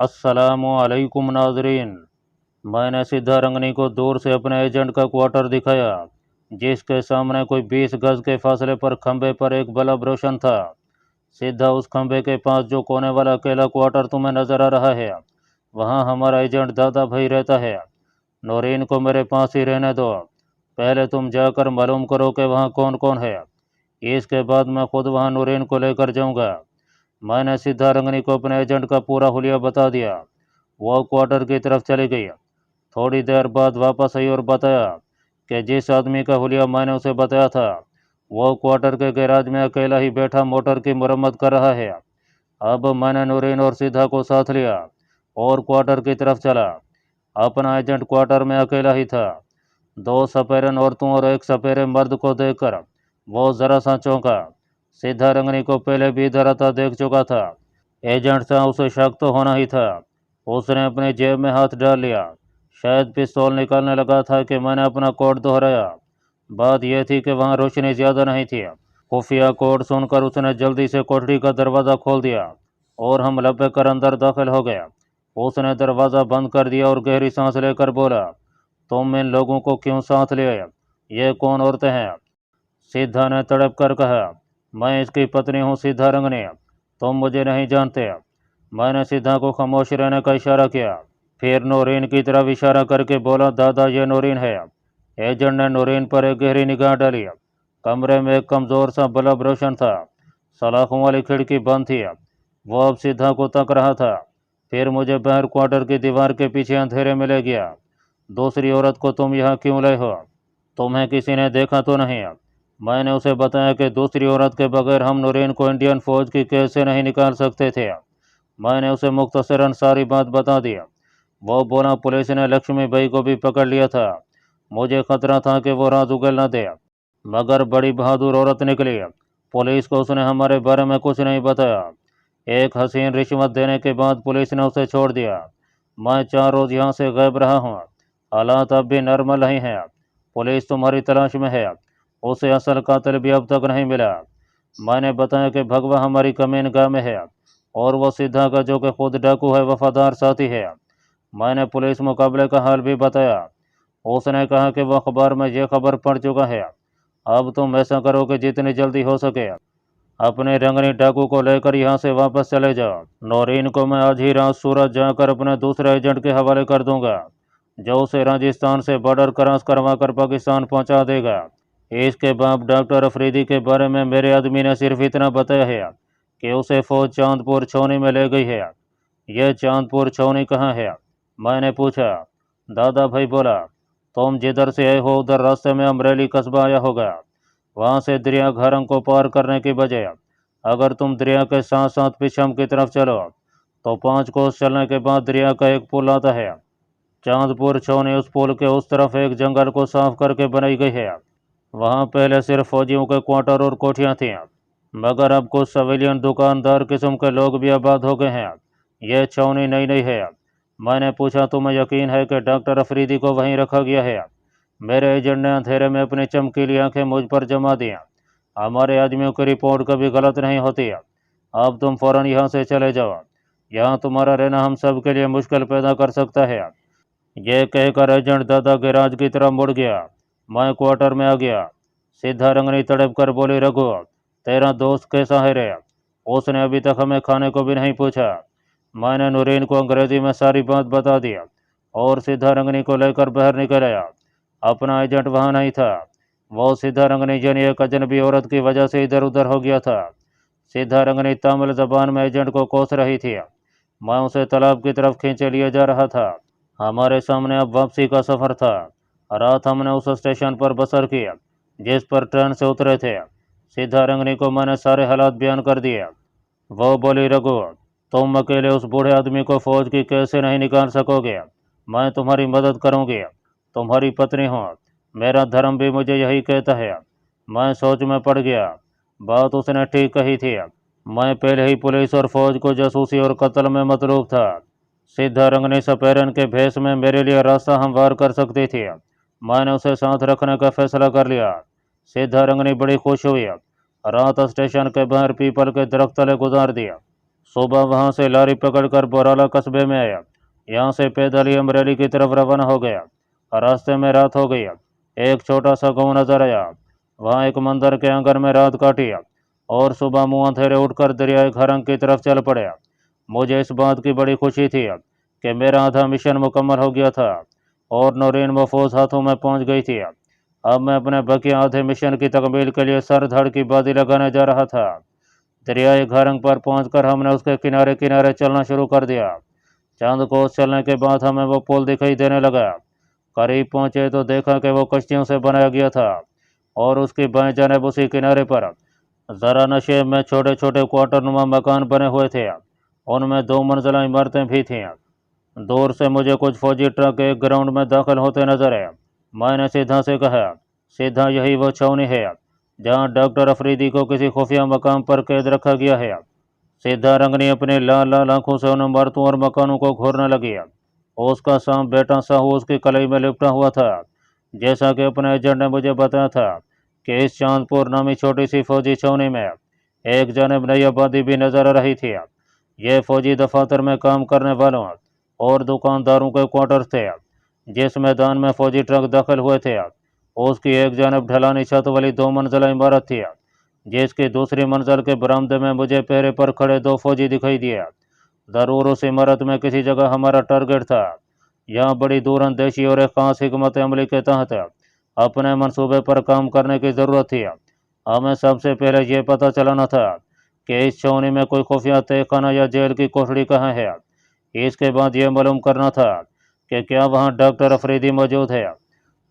अस्सलामुअलैकुम नाजरीन। मैंने सिद्धारंगनी को दूर से अपने एजेंट का क्वार्टर दिखाया, जिसके सामने कोई 20 गज के फासले पर खंबे पर एक बल्ब रोशन था। सीधा उस खंबे के पास जो कोने वाला अकेला क्वार्टर तुम्हें नजर आ रहा है, वहाँ हमारा एजेंट दादा भाई रहता है। नौरीन को मेरे पास ही रहने दो। पहले तुम जाकर मालूम करो कि वहाँ कौन कौन है। इसके बाद मैं खुद वहाँ नौरीन को लेकर जाऊँगा। मैंने सिद्धारंगनी को अपने एजेंट का पूरा हुलिया बता दिया। वो क्वार्टर की तरफ चली गई। थोड़ी देर बाद वापस आई और बताया कि जिस आदमी का हुलिया मैंने उसे बताया था, वो क्वार्टर के गैराज में अकेला ही बैठा मोटर की मरम्मत कर रहा है। अब मैंने नूरीन और सीधा को साथ लिया और क्वार्टर की तरफ चला। अपना एजेंट क्वार्टर में अकेला ही था। दो सपेरन औरतों और एक सपेरे मर्द को देखकर वो जरा सा चौंका। सिद्धारंगनी को पहले भी इधर आता देख चुका था। एजेंट था, उसे शक तो होना ही था। उसने अपनी जेब में हाथ डाल लिया। शायद पिस्तौल निकालने लगा था कि मैंने अपना कोड दोहराया। बात यह थी कि वहाँ रोशनी ज़्यादा नहीं थी। खुफिया कोड सुनकर उसने जल्दी से कोठरी का दरवाज़ा खोल दिया और हम लपक कर अंदर दाखिल हो गए। उसने दरवाज़ा बंद कर दिया और गहरी सांस लेकर बोला, तुम इन लोगों को क्यों साथ ले आए? ये कौन औरतें हैं? सीधा ने तड़प कर कहा, मैं इसकी पत्नी हूँ सिद्धारंगनी। तुम मुझे नहीं जानते। मैंने सीधा को खामोश रहने का इशारा किया। फिर नौरीन की तरफ इशारा करके बोला, दादा ये नौरीन है। एजेंट ने नौरीन पर एक गहरी निगाह डाली। कमरे में एक कमज़ोर सा बल्ब रोशन था। सलाखों वाली खिड़की बंद थी। वो अब सीधा को तक रहा था। फिर मुझे बाहर क्वार्टर की दीवार के पीछे अंधेरे में ले गया। दूसरी औरत को तुम यहाँ क्यों लाए हो? तुम्हें किसी ने देखा तो नहीं? मैंने उसे बताया कि दूसरी औरत के बगैर हम नौरीन को इंडियन फौज की कैद से नहीं निकाल सकते थे। मैंने उसे मुख्तसरन सारी बात बता दी। वो बोला, पुलिस ने लक्ष्मी भाई को भी पकड़ लिया था। मुझे खतरा था कि वो राज उगल न दे, मगर बड़ी बहादुर औरत निकली। पुलिस को उसने हमारे बारे में कुछ नहीं बताया। एक हसीन रिश्वत देने के बाद पुलिस ने उसे छोड़ दिया। मैं 4 रोज यहाँ से गायब रहा हूँ। हालात अब भी नॉर्मल नहीं हैं। पुलिस तुम्हारी तलाश में है। उसे असल कातिल भी अब तक नहीं मिला। मैंने बताया कि भगवा हमारी कमीन गाह में है और वो सीधा का जो कि खुद डाकू है, वफादार साथी है। मैंने पुलिस मुकाबले का हाल भी बताया। उसने कहा कि वह अखबार में यह खबर पढ़ चुका है। अब तुम ऐसा करो कि जितनी जल्दी हो सके अपने रंगनी डाकू को लेकर यहाँ से वापस चले जाओ। नौरीन को मैं आज ही रात सूरत जाकर अपने दूसरे एजेंट के हवाले कर दूंगा, जो उसे राजस्थान से बॉर्डर क्रॉस करवा कर पाकिस्तान पहुँचा देगा। इसके बाद डॉक्टर अफरीदी के बारे में मेरे आदमी ने सिर्फ इतना बताया है कि उसे फौज चांदपुर छावनी में ले गई है। यह चांदपुर छावनी कहाँ है? मैंने पूछा। दादा भाई बोला, तुम जिधर से आए हो उधर रास्ते में अमरेली कस्बा आया होगा। वहाँ से दरिया घारंग को पार करने की बजाय अगर तुम दरिया के साथ साथ पिछम की तरफ चलो तो 5 कोस चलने के बाद दरिया का एक पुल आता है। चांदपुर छावनी उस पुल के उस तरफ एक जंगल को साफ करके बनाई गई है। वहाँ पहले सिर्फ फौजियों के क्वार्टर और कोठियाँ थीं, मगर अब कुछ सिविलियन दुकानदार किस्म के लोग भी आबाद हो गए हैं। यह छावनी नई नई है। मैंने पूछा, तुम्हें यकीन है कि डॉक्टर अफरीदी को वहीं रखा गया है? मेरे एजेंट ने अंधेरे में अपनी चमकीली आंखें मुझ पर जमा दी। हमारे आदमियों की रिपोर्ट कभी गलत नहीं होती। अब तुम फौरन यहाँ से चले जाओ। यहाँ तुम्हारा रहना हम सब के लिए मुश्किल पैदा कर सकता है। यह कहकर एजेंट दादा गैराज की तरफ मुड़ गया। मैं क्वार्टर में आ गया। सीधा रंगनी तड़प कर बोली, रघु तेरा दोस्त कैसा है रे? उसने अभी तक हमें खाने को भी नहीं पूछा। मैंने नूरीन को अंग्रेजी में सारी बात बता दी और सीधा रंगनी को लेकर बाहर निकल आया। अपना एजेंट वहाँ नहीं था। वो सीधा रंगनी यानी एक अजनबी औरत की वजह से इधर उधर हो गया था। सीधा रंगनी तमिल जबान में एजेंट को कोस रही थी। मैं उसे तालाब की तरफ खींचे लिए जा रहा था। हमारे सामने अब वापसी का सफ़र था। रात हमने उस स्टेशन पर बसर की जिस पर ट्रेन से उतरे थे। सीधा रंगनी को मैंने सारे हालात बयान कर दिए। वो बोली, रघु तुम अकेले उस बूढ़े आदमी को फौज की कैद से नहीं निकाल सकोगे। मैं तुम्हारी मदद करूंगी। तुम्हारी पत्नी हूँ। मेरा धर्म भी मुझे यही कहता है। मैं सोच में पड़ गया। बात उसने ठीक कही थी। मैं पहले ही पुलिस और फौज को जासूसी और कत्ल में मतलूब था। सीधा रंगनी सपेरन के भेष में मेरे लिए रास्ता हमवार कर सकती थी। मैंने उसे साथ रखने का फैसला कर लिया। सीधा रंगनी बड़ी खुश हुई। रात स्टेशन के बाहर पीपल के दरख्त तले गुजार दिया। सुबह वहां से लारी पकड़कर बोराला कस्बे में आया। यहाँ से पैदल ही अमरेली की तरफ रवाना हो गया। रास्ते में रात हो गई। एक छोटा सा गाँव नजर आया। वहाँ एक मंदिर के आंगन में रात काटी और सुबह मुँह अंधेरे उठकर दरियाए खरंग की तरफ चल पड़े। मुझे इस बात की बड़ी खुशी थी कि मेरा आधा मिशन मुकम्मल हो गया था और नौरीन व फौज हाथों में पहुंच गई थी। अब मैं अपने बाकी आधे मिशन की तकमील के लिए सर धड़ की बाजी लगाने जा रहा था। दरियाए खरंग पर पहुंचकर हमने उसके किनारे किनारे चलना शुरू कर दिया। चंद कोस चलने के बाद हमें वो पुल दिखाई देने लगा। करीब पहुंचे तो देखा कि वो कश्तियों से बनाया गया था और उसकी बाएं जानिब उसी किनारे पर जरा नशे में छोटे छोटे क्वार्टरनुमा मकान बने हुए थे। उनमें 2 मंजिला इमारतें भी थीं। दूर से मुझे कुछ फौजी ट्रक एक ग्राउंड में दाखिल होते नजर आए। मैंने सीधा से कहा, सीधा यही वो छावनी है जहां डॉक्टर अफरीदी को किसी खुफिया मकाम पर कैद रखा गया है। सीधा रंगनी अपने लाल लाल आंखों से उन इमारतों और मकानों को घूरने लगी। उसका सांप बेटा साहू उसकी कलाई में लिपटा हुआ था। जैसा कि अपने एजेंट ने मुझे बताया था कि इस चांदपुर नामी छोटी सी फौजी छावनी में एक जानब नई आबादी भी नजर आ रही थी। यह फौजी दफातर में काम करने वालों और दुकानदारों के क्वार्टर थे। जिस मैदान में फौजी ट्रक दाखिल हुए थे उसकी एक जानब ढलानी छत वाली 2 मंजिला इमारत थी, जिसकी दूसरी मंजिल के बरामदे में मुझे पहरे पर खड़े 2 फौजी दिखाई दिए। जरूर उस इमारत में किसी जगह हमारा टारगेट था। यहाँ बड़ी दूरअंदेशी और एक खास हिकमत अमली के तहत अपने मंसूबे पर काम करने की ज़रूरत थी। हमें सबसे पहले यह पता चलाना था कि इस छावनी में कोई खुफिया तहखाना या जेल की कोठड़ी कहाँ है। इसके बाद यह मालूम करना था कि क्या वहाँ डॉक्टर अफरीदी मौजूद है।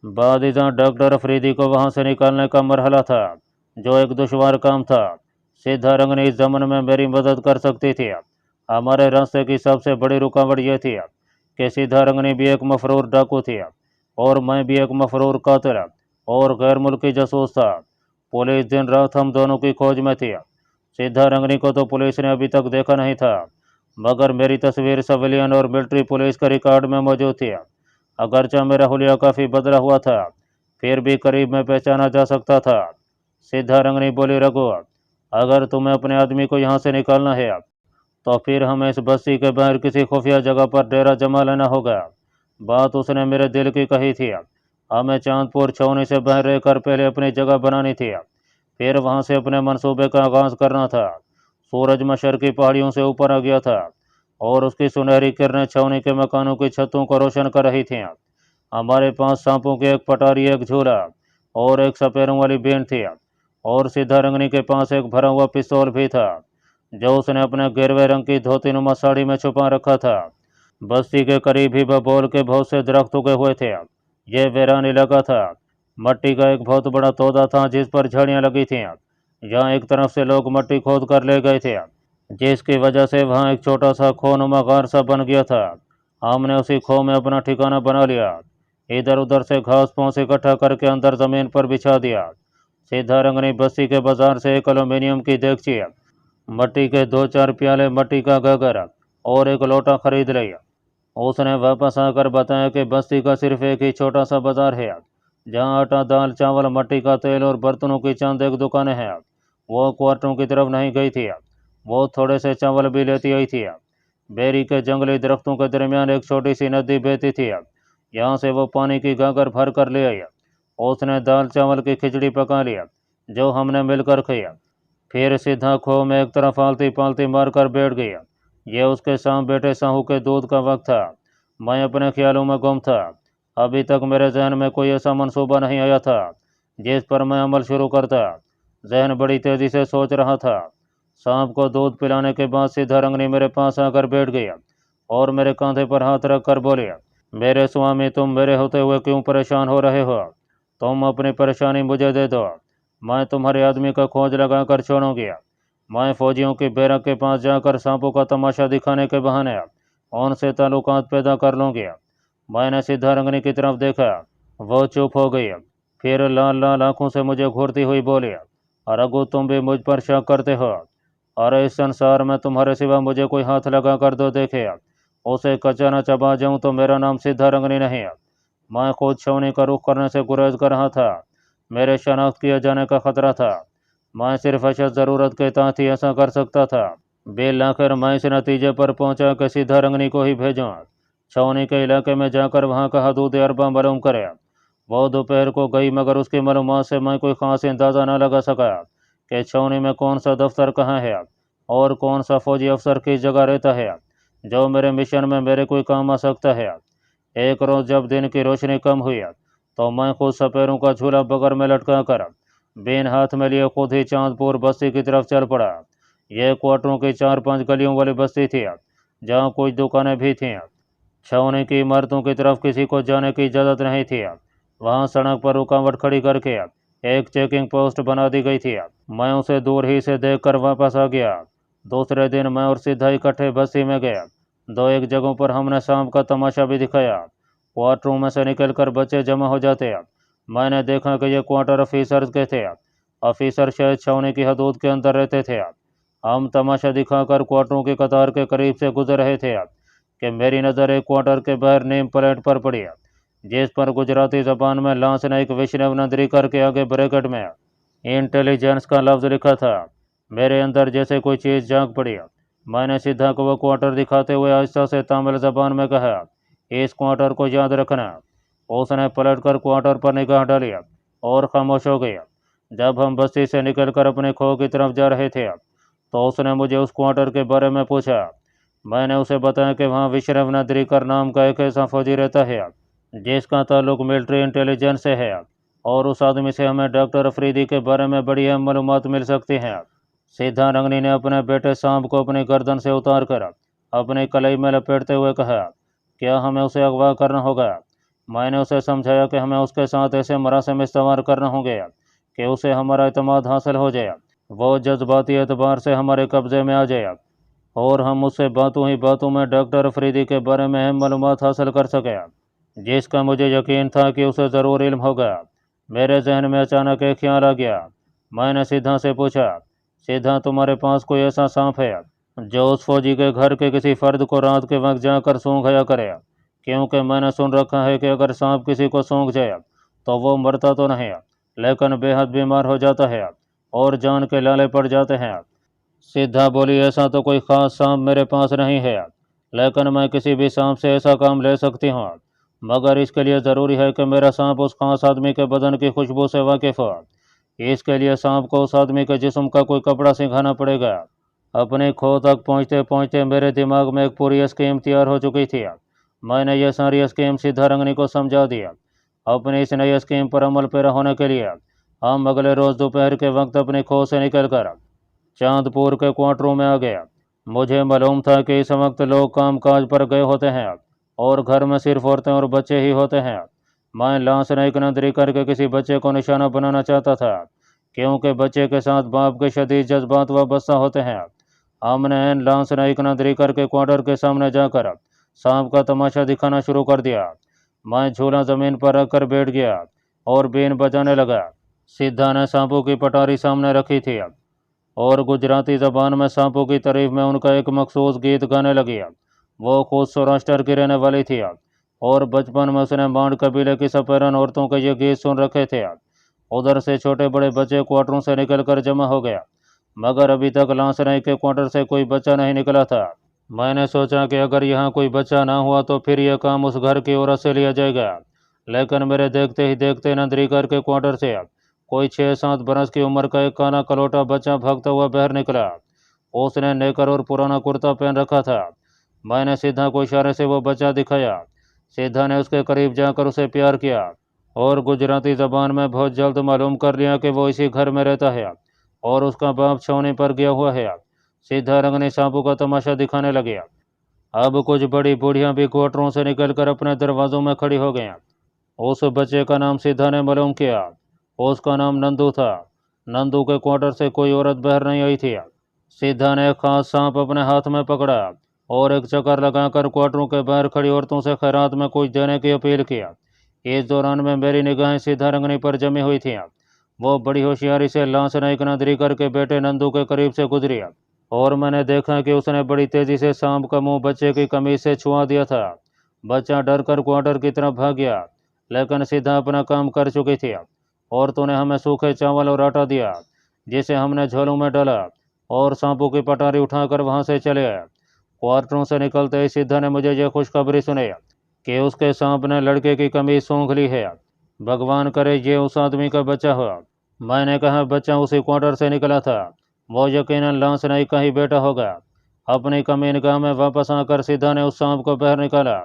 बादिज़ां डॉक्टर अफरीदी को वहाँ से निकालने का मरहला था, जो एक दुश्वार काम था। सीधा रंगनी इस जमन में मेरी मदद कर सकती थी। हमारे रास्ते की सबसे बड़ी रुकावट यह थी कि सीधा रंगनी भी एक मफरूर डाकू थी और मैं भी एक मफरूर कातिल और गैर मुल्की जासूस था। पुलिस दिन रात हम दोनों की खोज में थी। सीधा रंगनी को तो पुलिस ने अभी तक देखा नहीं था, मगर मेरी तस्वीर सिविलियन और मिलिट्री पुलिस के रिकॉर्ड में मौजूद थी। अगरचा मेरा हुलिया काफ़ी बदला हुआ था, फिर भी करीब में पहचाना जा सकता था। सीधा रंगनी बोली, रघु, अगर तुम्हें अपने आदमी को यहाँ से निकालना है तो फिर हमें इस बस्ती के बाहर किसी खुफिया जगह पर डेरा जमा लेना होगा। बात उसने मेरे दिल की कही थी। हमें चांदपुर छावनी से बाहर रहकर पहले अपनी जगह बनानी थी, फिर वहाँ से अपने मंसूबे का आगाज करना था। सूरज मशरकी पहाड़ियों से ऊपर आ गया था और उसकी सुनहरी किरणें छावनी के मकानों की छतों को रोशन कर रही थीं। हमारे पास सांपों की एक पटारी, एक झूला और एक सपेरों वाली बेंट थी और सीधा रंगनी के पास एक भरा हुआ पिस्तौल भी था, जो उसने अपने गिरवे रंग की धोतीनुमा साड़ी में छुपा रखा था। बस्ती के करीब ही बबोल के बहुत से दरख्त उगे हुए थे। यह वीरान इलाका था। मट्टी का एक बहुत बड़ा तोदा था जिस पर झाड़ियाँ लगी थीं। यहाँ एक तरफ से लोग मट्टी खोद कर ले गए थे, जिसकी वजह से वहाँ एक छोटा सा खोनुमा गार सा बन गया था। हमने उसी खो में अपना ठिकाना बना लिया। इधर उधर से घास फूस इकट्ठा करके अंदर जमीन पर बिछा दिया। सीधा रंगनी बस्ती के बाजार से एक एल्यूमिनियम की देगची, मट्टी के 2-4 प्याले, मट्टी का गगर और एक लोटा खरीद लिया। उसने वापस आकर बताया कि बस्ती का सिर्फ एक ही छोटा सा बाजार है, जहाँ आटा, दाल, चावल, मट्टी का तेल और बर्तनों की चंद एक दुकानें हैं। वो क्वार्टरों की तरफ नहीं गई थी, वो थोड़े से चावल भी लेती आई थी। बेरी के जंगली दरख्तों के दरमियान एक छोटी सी नदी बहती थी, यहाँ से वो पानी की गागर भर कर ले आई। उसने दाल चावल की खिचड़ी पका लिया, जो हमने मिलकर खाई। फिर सीधा खो में एक तरफ आलती पालती मारकर बैठ गया। यह उसके सांप बेटे साहू के दूध का वक्त था। मैं अपने ख्यालों में गुम था। अभी तक मेरे जहन में कोई ऐसा मंसूबा नहीं आया था जिस पर मैं अमल शुरू करता। जहन बड़ी तेजी से सोच रहा था। सांप को दूध पिलाने के बाद सीधा रंगनी मेरे पास आकर बैठ गया और मेरे कंधे पर हाथ रख कर बोले, मेरे स्वामी, तुम मेरे होते हुए क्यों परेशान हो रहे हो? तुम अपनी परेशानी मुझे दे दो, मैं तुम्हारे आदमी का खोज लगा कर छोड़ूंगी। मैं फौजियों की बैरक के पास जाकर सांपों का तमाशा दिखाने के बहाने उनसे ताल्लुकात पैदा कर लूँगी। मैंने सीधा रंगनी की तरफ देखा। वो चुप हो गई। फिर लाल लाल आंखों से मुझे घूरती हुई बोली, रघु, तुम भी मुझ पर शक करते हो? अरे इस संसार में तुम्हारे सिवा मुझे कोई हाथ लगा कर दो देखे, उसे कच्चा न चबा जाऊं तो मेरा नाम सीधा रंगनी नहीं। मैं खुद छावनी का रुख करने से गुरेज कर रहा था। मेरे शनाख्त किए जाने का खतरा था। मैं सिर्फ अशद ज़रूरत के तहत ही ऐसा कर सकता था। बेल आखिर मैं इस नतीजे पर पहुंचा कि सीधा रंगनी को ही भेजूं। छावनी के इलाके में जाकर वहां का हदूद अरबा मालूम करे। वो दोपहर को गई मगर उसकी मालूमात से मैं कोई खास अंदाज़ा न लगा सका कि छावनी में कौन सा दफ्तर कहाँ है और कौन सा फौजी अफसर किस जगह रहता है जो मेरे मिशन में मेरे कोई काम आ सकता है। एक रोज़ जब दिन की रोशनी कम हुई तो मैं खुद सपेरों का झूला बगर में लटका कर बेन हाथ में लिए खुद ही चांदपुर बस्ती की तरफ चल पड़ा। यह क्वार्टरों की 4-5 गलियों वाली बस्ती थी जहाँ कुछ दुकानें भी थीं। छावनी की इमारतों की तरफ किसी को जाने की इजाज़त नहीं थी। वहाँ सड़क पर रुकावट खड़ी करके एक चेकिंग पोस्ट बना दी गई थी। मैं उसे दूर ही से देखकर वापस आ गया। दूसरे दिन मैं और सीधा इकट्ठे बस्ती में गए। दो एक जगहों पर हमने शाम का तमाशा भी दिखाया। क्वार्टरों में से निकलकर बच्चे जमा हो जाते। मैंने देखा कि ये क्वार्टर ऑफिसर्स के थे। ऑफिसर शायद छावनी की हदूद के अंदर रहते थे। हम तमाशा दिखाकर क्वार्टरों की कतार के करीब से गुजर रहे थे कि मेरी नज़र एक क्वार्टर के बाहर नेम प्लेट पर पड़ी जिस पर गुजराती जबान में लांस नाइक वैष्णव नंदरी करके आगे ब्रैकेट में इंटेलिजेंस का लफ्ज़ लिखा था। मेरे अंदर जैसे कोई चीज़ झांक पड़ी। मैंने सीधा को वो क्वार्टर दिखाते हुए आहिस्ता से तमिल जबान में कहा, इस क्वार्टर को याद रखना। उसने पलट कर क्वार्टर पर निगाह डाली और खामोश हो गया। जब हम बस्ती से निकलकर अपने खो की तरफ जा रहे थे तो उसने मुझे उस क्वार्टर के बारे में पूछा। मैंने उसे बताया कि वहाँ विश्रव नदरीकर नाम का एक ऐसा फौजी रहता है जिसका ताल्लुक मिलिट्री इंटेलिजेंस से है और उस आदमी से हमें डॉक्टर अफरीदी के बारे में बड़ी अहम मालूमात मिल सकती हैं। सीधा रंगनी ने अपने बेटे सांप को अपनी गर्दन से उतार कर अपनी कलाई में लपेटते हुए कहा, क्या हमें उसे अगवा करना होगा? मैंने उसे समझाया कि हमें उसके साथ ऐसे मरासिम इस्तेमाल करना होंगे कि उसे हमारा एतमाद हासिल हो जाए, वो जज्बाती एतबार से हमारे कब्ज़े में आ जाए और हम उससे बातों ही बातों में डॉक्टर अफरीदी के बारे में अहम मालूमात हासिल कर सकें, जिसका मुझे यकीन था कि उसे ज़रूर इल्म होगा। मेरे जहन में अचानक एक ख्याल आ गया। मैंने सीधा से पूछा, सीधा तुम्हारे पास कोई ऐसा सांप है जो उस फौजी के घर के किसी फर्द को रात के वक्त जाकर सूंघ गया करे? क्योंकि मैंने सुन रखा है कि अगर सांप किसी को सूंघ जाए तो वो मरता तो नहीं लेकिन बेहद बीमार हो जाता है और जान के लाले पड़ जाते हैं। सीधा बोली, ऐसा तो कोई ख़ास सांप मेरे पास नहीं है, लेकिन मैं किसी भी सांप से ऐसा काम ले सकती हूँ, मगर इसके लिए ज़रूरी है कि मेरा सांप उस खास आदमी के बदन की खुशबू से वाकिफ़ हो। इसके लिए सांप को उस आदमी के जिस्म का कोई कपड़ा सिंघाना पड़ेगा। अपने खो तक पहुँचते पहुँचते मेरे दिमाग में एक पूरी स्कीम तैयार हो चुकी थी। मैंने यह सारी स्कीम सीधा रंगनी को समझा दिया। अपनी इस नई स्कीम पर अमल पैरा होने के लिए हम अगले रोज़ दोपहर के वक्त अपनी खो से निकलकर चांदपुर के क्वार्टरों में आ गया। मुझे मालूम था कि इस वक्त लोग काम काज पर गए होते हैं और घर में सिर्फ औरतें और बच्चे ही होते हैं। मैं लांस नाइक नंदरी करके किसी बच्चे को निशाना बनाना चाहता था क्योंकि बच्चे के साथ बाप के शदीद जज्बात वाबस्ता होते हैं। हमने एन लांस नाइक नंदरी करके क्वार्टर के सामने जाकर सांप का तमाशा दिखाना शुरू कर दिया। मैं झूला ज़मीन पर रखकर बैठ गया और बीन बजाने लगा। सीधा ने सांपों की पटारी सामने रखी थी और गुजराती ज़बान में सांपों की तारीफ में उनका एक मखसूस गीत गाने लगी। वो खुद सौराष्ट्र की रहने वाली थी और बचपन में उसने मांड कबीले की सपेरन औरतों के ये गीत सुन रखे थे। उधर से छोटे बड़े बच्चे क्वार्टरों से निकलकर जमा हो गया, मगर अभी तक लांस नाइक के क्वार्टर से कोई बच्चा नहीं निकला था। मैंने सोचा कि अगर यहाँ कोई बच्चा ना हुआ तो फिर यह काम उस घर की औरत से लिया जाएगा, लेकिन मेरे देखते ही देखते नंदरीकर के क्वार्टर से कोई 6-7 बरस की उम्र का एक काना कलौटा बच्चा भागता हुआ बाहर निकला। उसने नेकर और पुराना कुर्ता पहन रखा था। मैंने सीधा को इशारे से वो बच्चा दिखाया। सीधा ने उसके करीब जाकर उसे प्यार किया और गुजराती ज़बान में बहुत जल्द मालूम कर लिया कि वो इसी घर में रहता है और उसका बाप छावनी पर गया हुआ है। सीधा रंगनी सांपों का तमाशा दिखाने लगे। अब कुछ बड़ी बूढ़ियां भी क्वार्टरों से निकलकर अपने दरवाजों में खड़ी हो गईं। उस बच्चे का नाम सीधा ने मालूम किया। उसका नाम नंदू था। नंदू के क्वार्टर से कोई औरत बाहर नहीं आई थी। सीधा ने एक खास सांप अपने हाथ में पकड़ा और एक चक्कर लगाकर क्वार्टरों के बाहर खड़ी औरतों से खैरात में कुछ देने की अपील किया। इस दौरान में मेरी निगाहें सीधा रंगनी पर जमी हुई थीं। वो बड़ी होशियारी से लांस नाइक नंदरी के बेटे नंदू के करीब से गुजरी और मैंने देखा कि उसने बड़ी तेजी से सांप का मुंह बच्चे की कमीज से छुआ दिया था। बच्चा डर कर क्वार्टर की तरफ भाग गया, लेकिन सीधा अपना काम कर चुकी थी। औरतों ने हमें सूखे चावल और आटा दिया जिसे हमने झोलों में डाला और सांपों की पटारी उठाकर वहां से चले आए। क्वार्टरों से निकलते ही सिद्धा ने मुझे यह खुशखबरी सुनाई कि उसके सांप ने लड़के की कमीज सूंघ ली है। भगवान करे ये उस आदमी का बच्चा हो। मैंने कहा बच्चा उसी क्वार्टर से निकला था, वो यकीनन लांस नाई का ही बेटा होगा। अपनी कमीन गाह में वापस आकर सिद्धा ने उस सांप को बाहर निकाला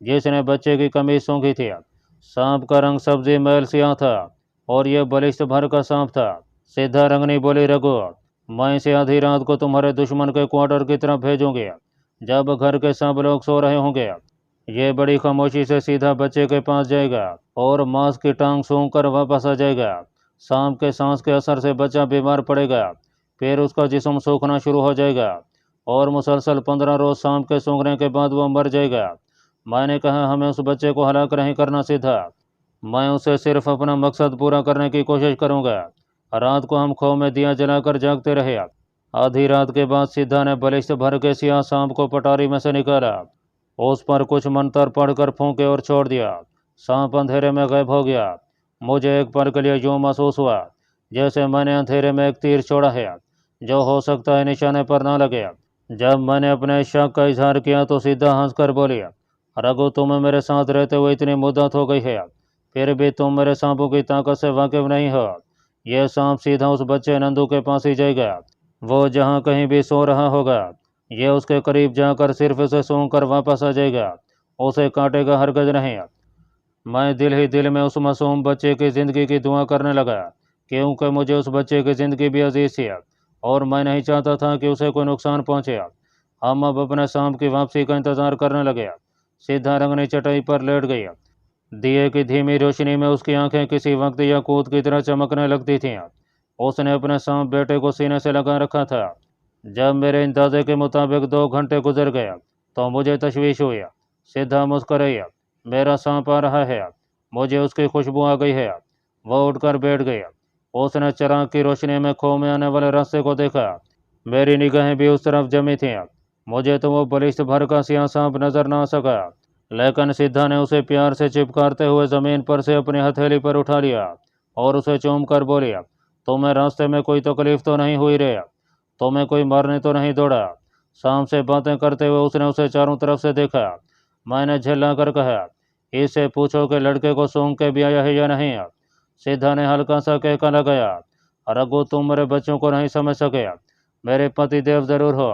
जिसने बच्चे की कमीज सूंघी थी। सांप का रंग सब्जी मैल सियाह था और यह बलिष्ठ भर का सांप था। सिद्धा रंगनी बोली, रघु मैं इसे आधी रात को तुम्हारे दुश्मन के क्वार्टर की तरफ भेजूंगी, जब घर के सब लोग सो रहे होंगे। ये बड़ी खामोशी से सीधा बच्चे के पास जाएगा और मांस की टांग सूंघ कर वापस आ जाएगा। सांप के सांस के असर से बच्चा बीमार पड़ेगा, फिर उसका जिस्म सूखना शुरू हो जाएगा और मुसलसल 15 रोज सांप के सूंघने के बाद वो मर जाएगा। मैंने कहा हमें उस बच्चे को हलाक नहीं करना सीधा, मैं उसे सिर्फ अपना मकसद पूरा करने की कोशिश करूंगा। रात को हम खो में दिया जलाकर जागते रहे। आधी रात के बाद सिद्धा ने बलिष्ठ भर के सियाह सांप को पटारी में से निकाला, उस पर कुछ मंत्र पढ़कर फूंके और छोड़ दिया। सांप अंधेरे में गायब हो गया। मुझे एक पल के लिए यूं महसूस हुआ जैसे मैंने अंधेरे में एक तीर छोड़ा है जो हो सकता है निशाने पर ना लगे। जब मैंने अपने शक का इजहार किया तो सीधा हंसकर बोली, रघु तुम्हें मेरे साथ रहते हुए इतनी मुद्दत हो गई है, फिर भी तुम मेरे सांपों की ताकत से वाकिफ नहीं हो। यह सांप सीधा उस बच्चे नंदू के पास ही जाएगा, वो जहाँ कहीं भी सो रहा होगा। यह उसके करीब जाकर सिर्फ उसे सूंघ कर वापस आ जाएगा, उसे काटेगा हरगिज नहीं। मैं दिल ही दिल में उस मासूम बच्चे की ज़िंदगी की दुआ करने लगा, क्योंकि मुझे उस बच्चे की ज़िंदगी भी अजीज थी और मैं नहीं चाहता था कि उसे कोई नुकसान पहुंचे। हम अब अपने सांप की वापसी का इंतजार करने लगे। सीधा रंगनी चटाई पर लेट गई। दिए की धीमी रोशनी में उसकी आंखें किसी वक्त याकूत की तरह चमकने लगती थीं। उसने अपने सांप बेटे को सीने से लगा रखा था। जब मेरे अंदाजे के मुताबिक 2 घंटे गुजर गए तो मुझे तशवीश हुई। सीधा मुस्कुराई, मेरा सांप आ रहा है, मुझे उसकी खुशबू आ गई है। वह उठकर बैठ गई। उसने चिराग की रोशनी में खो में आने वाले रास्ते को देखा। मेरी निगाहें भी उस तरफ जमी थीं। मुझे तो वो बलिष्ठ भर का सियाह सांप नजर ना आ सका, लेकिन सिद्धा ने उसे प्यार से चिपकारते हुए जमीन पर से अपनी हथेली पर उठा लिया और उसे चूम कर बोली, तुम्हें रास्ते में कोई तकलीफ तो नहीं हुई रे? तुम्हें कोई मारने तो नहीं दौड़ा? सांप से बातें करते हुए उसने उसे चारों तरफ से देखा। मैंने झल्ला कर कहा, इससे पूछो कि लड़के को सूंघ के भी आया है या नहीं। सीधा ने हल्का सा कहकर लगाया, रघु तुम मेरे बच्चों को नहीं समझ सके। मेरे पति देव जरूर हो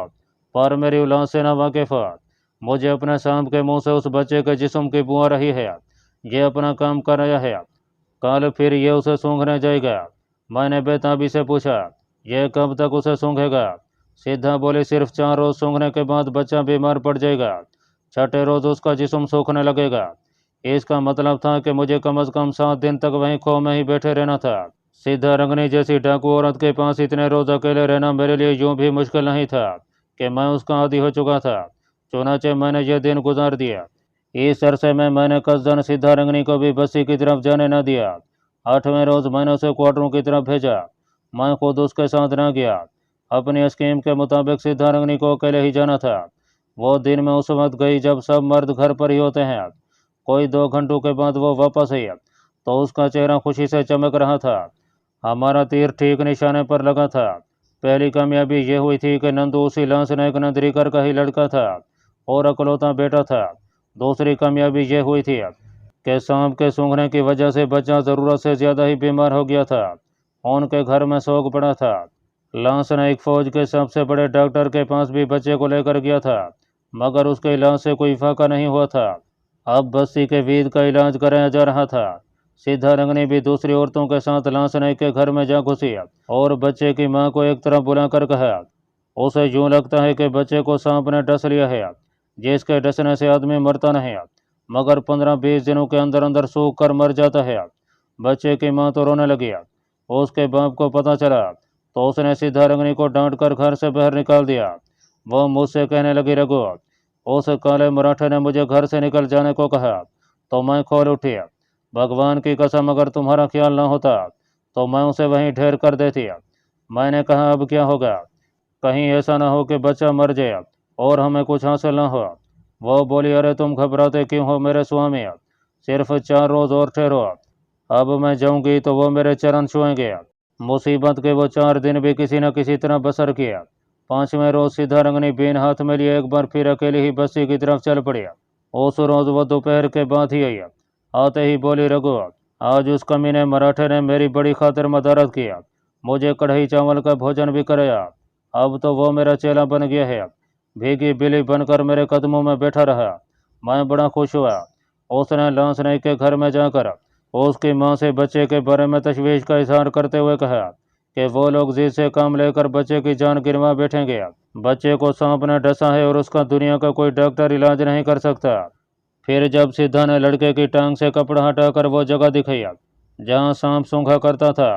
पर मेरी औलाद से ना वाकिफ हो। मुझे अपने सांप के मुंह से उस बच्चे के जिस्म की बू आ रही है। ये अपना काम कर रहा है, कल फिर ये उसे सूंघने जाएगा। मैंने बेताबी से पूछा, यह कब तक उसे सूंघेगा? सीधा बोली, सिर्फ 4 रोज सूंघने के बाद बच्चा बीमार पड़ जाएगा, छठे रोज उसका जिस्म सूखने लगेगा। इसका मतलब था कि मुझे कम से कम 7 दिन तक वहीं खो में ही बैठे रहना था। सीधा रंगनी जैसी डाकू औरत के पास इतने रोज अकेले रहना मेरे लिए यूं भी मुश्किल नहीं था कि मैं उसका आदी हो चुका था। चुनाचे मैंने यह दिन गुजार दिया। इस अरसे में मैंने कसदन सीधा रंगनी को भी बस्ती की तरफ जाने न दिया। 8वें रोज मैंने उसे क्वार्टरों की तरफ भेजा। मैं खुद उसके साथ न गया। अपनी स्कीम के मुताबिक सीधा रंगनी को अकेले ही जाना था। वो दिन में उस वक्त गई जब सब मर्द घर पर ही होते हैं। कोई 2 घंटों के बाद वो वापस आई तो उसका चेहरा खुशी से चमक रहा था। हमारा तीर ठीक निशाने पर लगा था। पहली कामयाबी यह हुई थी कि नंदू उसी लांस नायक नंदरीकर का ही लड़का था और अकलौता बेटा था। दूसरी कामयाबी यह हुई थी कि सांप के सूंघने की वजह से बच्चा ज़रूरत से ज़्यादा ही बीमार हो गया था। उनके घर में शोक पड़ा था। लांस नायक फौज के सबसे बड़े डॉक्टर के पास भी बच्चे को लेकर गया था, मगर उसके इलाज से कोई फाका नहीं हुआ था। अब बस्ती के वीद का इलाज कराया जा रहा था। सीधा रंगनी भी दूसरी औरतों के साथ लांस नायक के घर में जा घुसी और बच्चे की मां को एक तरफ बुलाकर कहा, उसे यूं लगता है कि बच्चे को सांप ने डस लिया है, जिसके डसने से आदमी मरता नहीं मगर 15-20 दिनों के अंदर अंदर सूख कर मर जाता है। बच्चे की मां तो रोने लगी। उसके बाप को पता चला तो उसने सीधा रंगनी को डांट कर घर से बाहर निकाल दिया। वह मुझसे कहने लगी, रघु उस काले मराठे ने मुझे घर से निकल जाने को कहा तो मैं खोल उठी। भगवान की कसम अगर तुम्हारा ख्याल न होता तो मैं उसे वहीं ढेर कर देती। मैंने कहा अब क्या होगा, कहीं ऐसा ना हो कि बच्चा मर जाए और हमें कुछ हासिल ना हो। वो बोली, अरे तुम घबराते क्यों हो मेरे स्वामी, सिर्फ 4 रोज और ठहरो। अब मैं जाऊंगी तो वो मेरे चरण छुएंगे। मुसीबत के वो 4 दिन भी किसी न किसी तरह बसर किया। 5वें रोज सीधा रंगनी बीन हाथ में लिए एक बार फिर अकेली ही बस्ती की तरफ चल पड़ी। उस रोज वो दोपहर के बाद ही आई। आते ही बोली, रघु आज उस कमीने मराठे ने मेरी बड़ी खातिर मदारत किया, मुझे कढ़ाई चावल का भोजन भी कराया। अब तो वो मेरा चेला बन गया है, भीगी बिल्ली बनकर मेरे कदमों में बैठा रहा। मैं बड़ा खुश हुआ। उसने लांस नाई के घर में जाकर उसकी माँ से बच्चे के बारे में तशवीश का इजहार करते हुए कहा कि वो लोग जिद से काम लेकर बच्चे की जान गिरवा बैठेंगे। बच्चे को सांप ने डसा है और उसका दुनिया का कोई डॉक्टर इलाज नहीं कर सकता। फिर जब सिद्धा ने लड़के की टांग से कपड़ा हटाकर वो जगह दिखाई जहाँ सांप सूंघा करता था,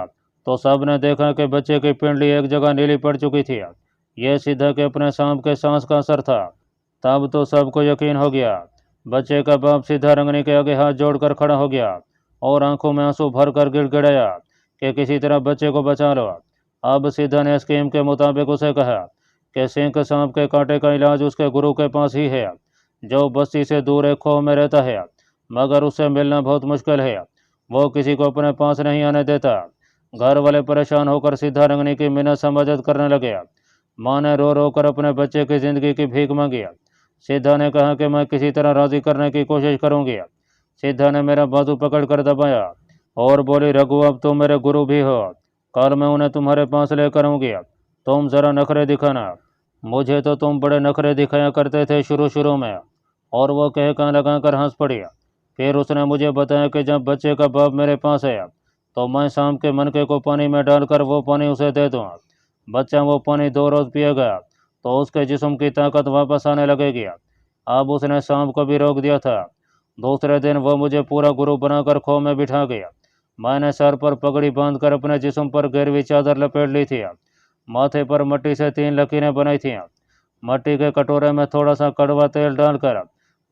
तो सब ने देखा कि बच्चे की पिंडली एक जगह नीली पड़ चुकी थी। यह सिद्धा के अपने सांप के सांस का असर था। तब तो सबको यकीन हो गया। बच्चे का बाप सीधा रंगनी के आगे हाथ जोड़कर खड़ा हो गया और आंखों में आंसू भरकर गिड़गिड़ाया कि किसी तरह बच्चे को बचा लो। अब सीधा ने स्कीम के मुताबिक उसे कहा कि सिंह सांप के कांटे का इलाज उसके गुरु के पास ही है, जो बस्ती से दूर एक खो में रहता है, मगर उससे मिलना बहुत मुश्किल है। वो किसी को अपने पास नहीं आने देता। घर वाले परेशान होकर सीधा रंगनी की मिन्नत समझत करने लगे। माँ ने रो रो कर अपने बच्चे की जिंदगी की भीख मांगी। सीधा ने कहा कि मैं किसी तरह राजी करने की कोशिश करूंगी। सीधा ने मेरा बाजू पकड़कर दबाया और बोली, रघु अब तुम मेरे गुरु भी हो, कल मैं उन्हें तुम्हारे पास लेकर आऊंगी, तुम जरा नखरे दिखाना। मुझे तो तुम बड़े नखरे दिखाया करते थे शुरू शुरू में। और वो कह कान लगाकर हंस पड़ी। फिर उसने मुझे बताया कि जब बच्चे का बाप मेरे पास है तो मैं शाम के मनके को पानी में डालकर वो पानी उसे दे दूँ। बच्चा वो पानी 2 रोज पिएगा तो उसके जिस्म की ताकत वापस आने लगेगी। अब उसने शाम को भी रोक दिया था। दूसरे दिन वो मुझे पूरा गुरु बनाकर खो में बिठा गया। मैंने सर पर पगड़ी बांधकर अपने जिस्म पर गिरवी चादर लपेट ली थी। माथे पर मिट्टी से 3 लकीरें बनाई थी। मिट्टी के कटोरे में थोड़ा सा कड़वा तेल डालकर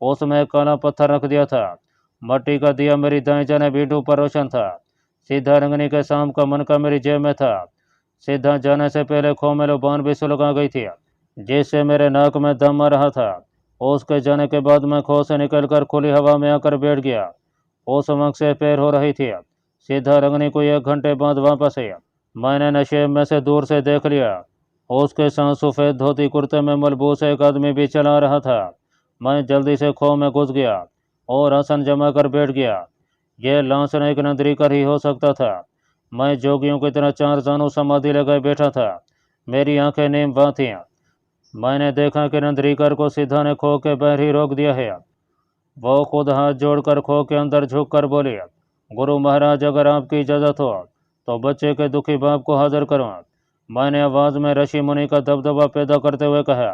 उसमें एक काला पत्थर रख दिया था। मिट्टी का दिया मेरी दाएं जाने बीटू पर रोशन था। सीधा रंगनी के शाम का मन का मेरी जेब में था। सीधा जाने से पहले खो में लुबान भी सुलगा गई थी, जिससे मेरे नाक में दम आ रहा था। उसके जाने के बाद मैं खो से निकलकर खुली हवा में आकर बैठ गया। उस वक्त से पैर हो रही थी। सीधा रंगनी को 1 घंटे बाद वापस आई। मैंने नशे में से दूर से देख लिया। उसके साथ सफ़ेद धोती कुर्ते में मलबूस एक आदमी भी चला रहा था। मैं जल्दी से खो में घुस गया और आसन जमा कर बैठ गया। यह लांछन एक नंदरीकर ही हो सकता था। मैं जोगियों की तरह 4 जानू समाधि लगाए बैठा था। मेरी आंखें नीम बां थीं। मैंने देखा कि नंदरीकर को सीधा ने खो के बाहर ही रोक दिया है। वो खुद हाथ जोड़कर खो के अंदर झुक कर बोली, गुरु महाराज अगर आपकी इजाज़त हो तो बच्चे के दुखी बाप को हाजिर करो। मैंने आवाज़ में ऋषि मुनि का दबदबा पैदा करते हुए कहा,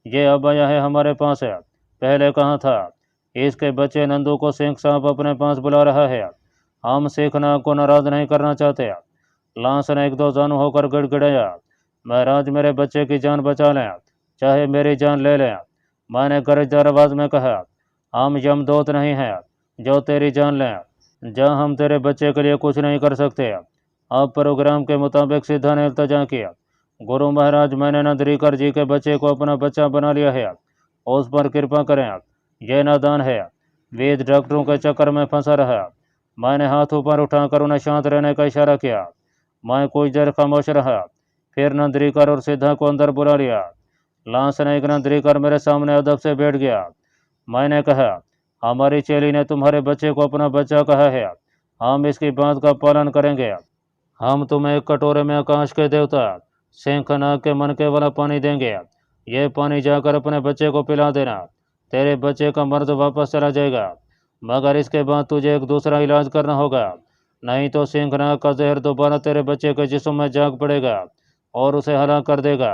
ये अब आया है हमारे पास है, पहले कहाँ था? इसके बच्चे नंदू को सिंह साहब अपने पास बुला रहा है। हम सिख नाग को नाराज नहीं करना चाहते। लांस ने 1-2 जानू होकर गिड़गिड़ाया, महाराज मेरे बच्चे की जान बचा लें, चाहे मेरी जान ले लें। मैंने गरजदार आवाज़ में कहा, हम यमदूत नहीं हैं जो तेरी जान लें। जहाँ हम तेरे बच्चे के लिए कुछ नहीं कर सकते। अब प्रोग्राम के मुताबिक सीधा ने इल्तजा किया, गुरु महाराज मैंने नंदरीकर जी के बच्चे को अपना बच्चा बना लिया है, उस पर कृपा करें। यह नादान है, वेद डॉक्टरों के चक्कर में फंसा रहा। मैंने हाथ ऊपर उठाकर उन्हें शांत रहने का इशारा किया। मैं कुछ देर खामोश रहा, फिर नंदरीकर और सिद्धा को अंदर बुला लिया। लांस ने एक नंदरीकर मेरे सामने अदब से बैठ गया। मैंने कहा, हमारी चेली ने तुम्हारे बच्चे को अपना बच्चा कहा है, हम इसकी बात का पालन करेंगे। हम तुम्हें एक कटोरे में आकाश के देवता शंखनाग के मनके वाला पानी देंगे। यह पानी जाकर अपने बच्चे को पिला देना, तेरे बच्चे का मर्द वापस चला जाएगा। मगर इसके बाद तुझे एक दूसरा इलाज करना होगा, नहीं तो शंखनाग का जहर दोबारा तेरे बच्चे के जिस्म में जाग पड़ेगा और उसे हलाक कर देगा।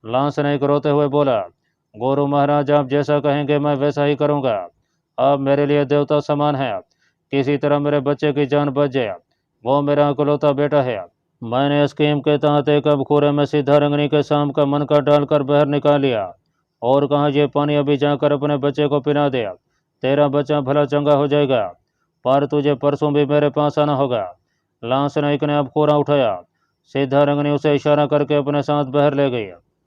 लांस नाइक रोते हुए बोला, गुरु महाराज आप जैसा कहेंगे मैं वैसा ही करूँगा। आप मेरे लिए देवता समान है, किसी तरह मेरे बच्चे की जान बच जाए, वो मेरा इकलौता बेटा है। मैंने स्कीम के तहत एक अबखूरे में सीधा रंगनी के शाम का मन का डालकर बाहर निकाल लिया और कहा, ये पानी अभी जाकर अपने बच्चे को पिला दे, तेरा बच्चा भला चंगा हो जाएगा, पर तुझे परसों भी मेरे पास आना होगा। लांस नाइक ने अबखूरा उठाया। सीधा रंगनी उसे इशारा करके अपने साथ बाहर ले गई।